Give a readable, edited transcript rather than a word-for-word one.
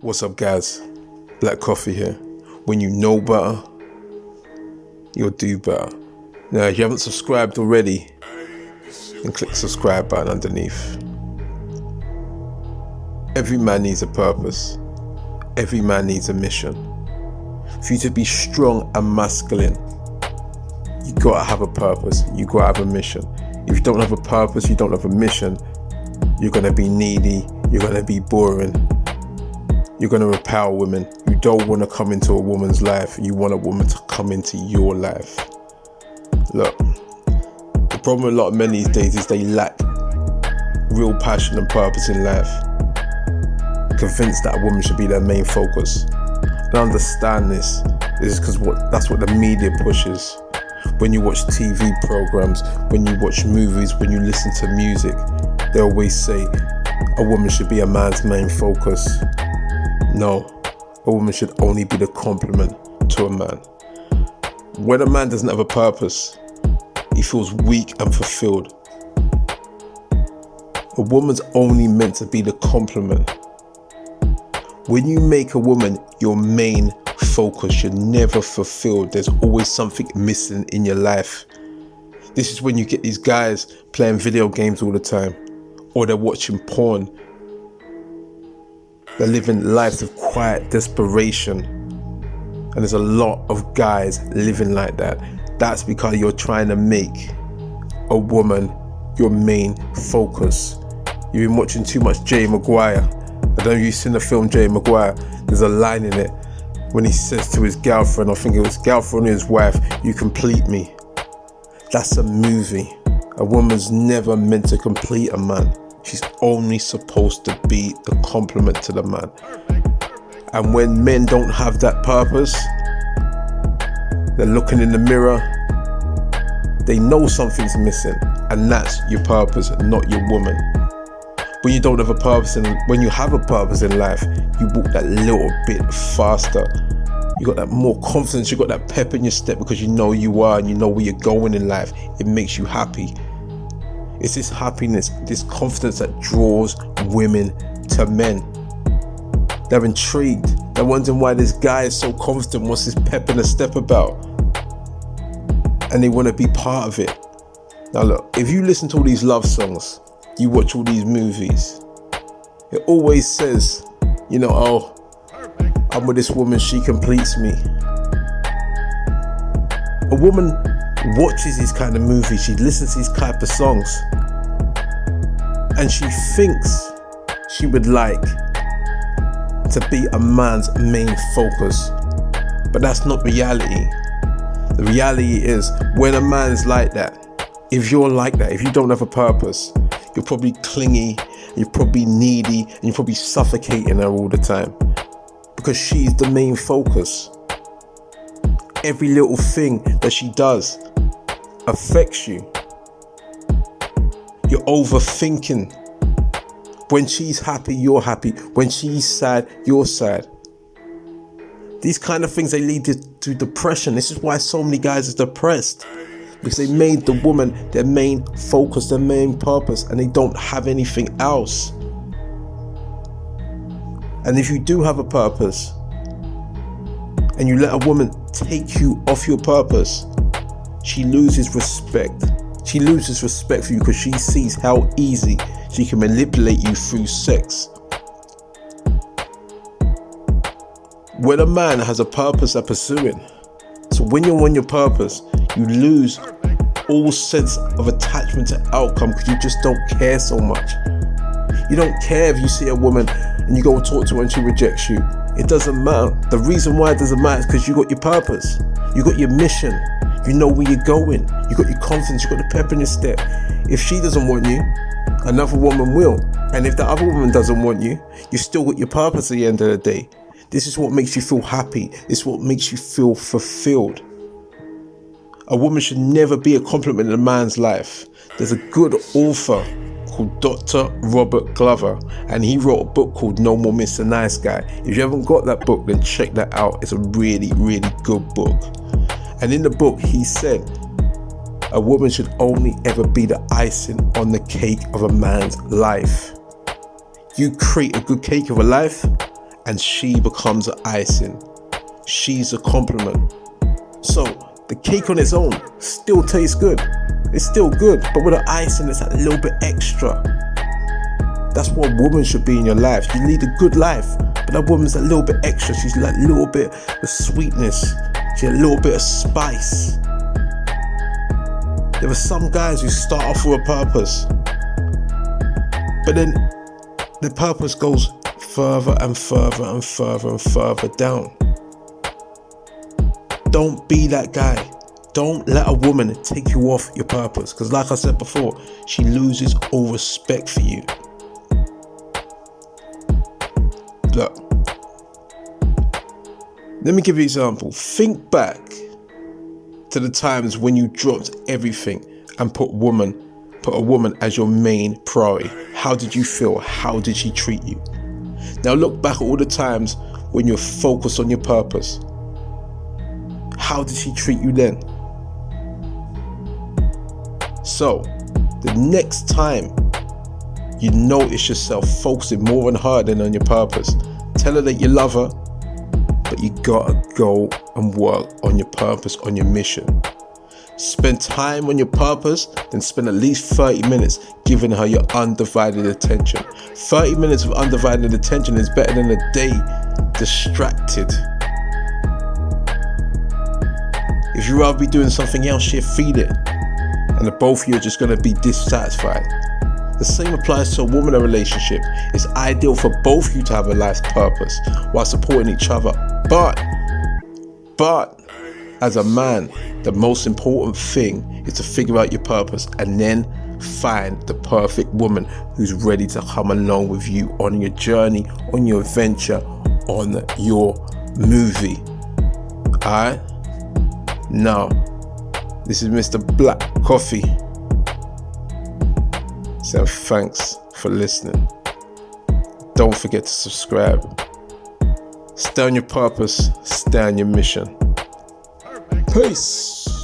What's up, guys? Black Coffee here. When you know better, you'll do better. Now, if you haven't subscribed already, then click the subscribe button underneath. Every man needs a purpose. Every man needs a mission. For you to be strong and masculine, you gotta have a purpose. You gotta have a mission. If you don't have a purpose, you don't have a mission, you're gonna be needy. You're gonna be boring. You're gonna repel women. You don't want to come into a woman's life. You want a woman to come into your life. Look, the problem with a lot of men these days is they lack real passion and purpose in life. Convinced that a woman should be their main focus. I understand this. This is because that's what the media pushes. When you watch TV programs, when you watch movies, when you listen to music, they always say a woman should be a man's main focus. No, a woman should only be the complement to a man. When a man doesn't have a purpose, he feels weak and fulfilled. A woman's only meant to be the complement. When you make a woman your main focus, you're never fulfilled. There's always something missing in your life. This is when you get these guys playing video games all the time, or they're watching porn. They're living lives of quiet desperation. And there's a lot of guys living like that. That's because you're trying to make a woman your main focus. You've been watching too much Jerry Maguire. I don't know if you've seen the film Jerry Maguire. There's a line in it when he says to his girlfriend, I think it was girlfriend or his wife, "You complete me." That's a movie. A woman's never meant to complete a man. She's only supposed to be the complement to the man. And when men don't have that purpose, they're looking in the mirror, they know something's missing, and that's your purpose, not your woman. When you don't have a purpose, and when you have a purpose in life, you walk that little bit faster. You got that more confidence, you got that pep in your step because you know you are and you know where you're going in life. It makes you happy. It's this happiness, this confidence that draws women to men. They're intrigued. They're wondering why this guy is so confident. What's this pep in the step about? And they want to be part of it. Now look, if you listen to all these love songs, you watch all these movies, it always says, oh, I'm with this woman, she completes me. A woman watches these kind of movies, she listens to these type of songs, and she thinks she would like to be a man's main focus. But that's not reality. The reality is, when a man's like that, if you're like that, if you don't have a purpose, you're probably clingy, you're probably needy, and you're probably suffocating her all the time. Because she's the main focus. Every little thing that she does affects you. You're overthinking. When she's happy, you're happy. When she's sad, you're sad. These kind of things, they lead to depression. This is why so many guys are depressed. Because they made the woman their main focus, their main purpose, and they don't have anything else. And if you do have a purpose, and you let a woman take you off your purpose, she loses respect. She loses respect for you because she sees how easy she can manipulate you through sex. When a man has a purpose they're pursuing, so when you're on your purpose, you lose all sense of attachment to outcome because you just don't care so much. You don't care if you see a woman and you go and talk to her and she rejects you. It doesn't matter. The reason why it doesn't matter is because you got your purpose. You got your mission. You know where you're going. You got your confidence. You got the pep in your step. If she doesn't want you, another woman will. And if the other woman doesn't want you, you still got your purpose at the end of the day. This is what makes you feel happy. This is what makes you feel fulfilled. A woman should never be a complement in a man's life. There's a good author called Dr. Robert Glover, and he wrote a book called No More Mr. Nice Guy. If you haven't got that book, then check that out. It's a really, really good book. And in the book, he said, a woman should only ever be the icing on the cake of a man's life. You create a good cake of a life, and she becomes the icing. She's a compliment. So the cake on its own still tastes good. It's still good, but with the icing, it's a little bit extra. That's what a woman should be in your life. You lead a good life, but that woman's a little bit extra. She's like a little bit of sweetness. She's a little bit of spice. There are some guys who start off with a purpose, but then the purpose goes further and further and further and further down. Don't be that guy. Don't let a woman take you off your purpose, because like I said before, she loses all respect for you. Look, let me give you an example. Think back to the times when you dropped everything and put a woman as your main priority. How did you feel? How did she treat you? Now look back at all the times when you're focused on your purpose. How did she treat you then? So, the next time you notice yourself focusing more on her than on your purpose, tell her that you love her, but you gotta go and work on your purpose, on your mission. Spend time on your purpose, then spend at least 30 minutes giving her your undivided attention. 30 minutes of undivided attention is better than a day distracted. If you'd rather be doing something else, feed it. And the both of you are just gonna be dissatisfied. The same applies to a woman in a relationship. It's ideal for both of you to have a life's purpose while supporting each other. But as a man, the most important thing is to figure out your purpose and then find the perfect woman who's ready to come along with you on your journey, on your adventure, on your movie. Alright? Now, this is Mr. Black Coffee. So thanks for listening. Don't forget to subscribe. Stay on your purpose, stay on your mission. Peace.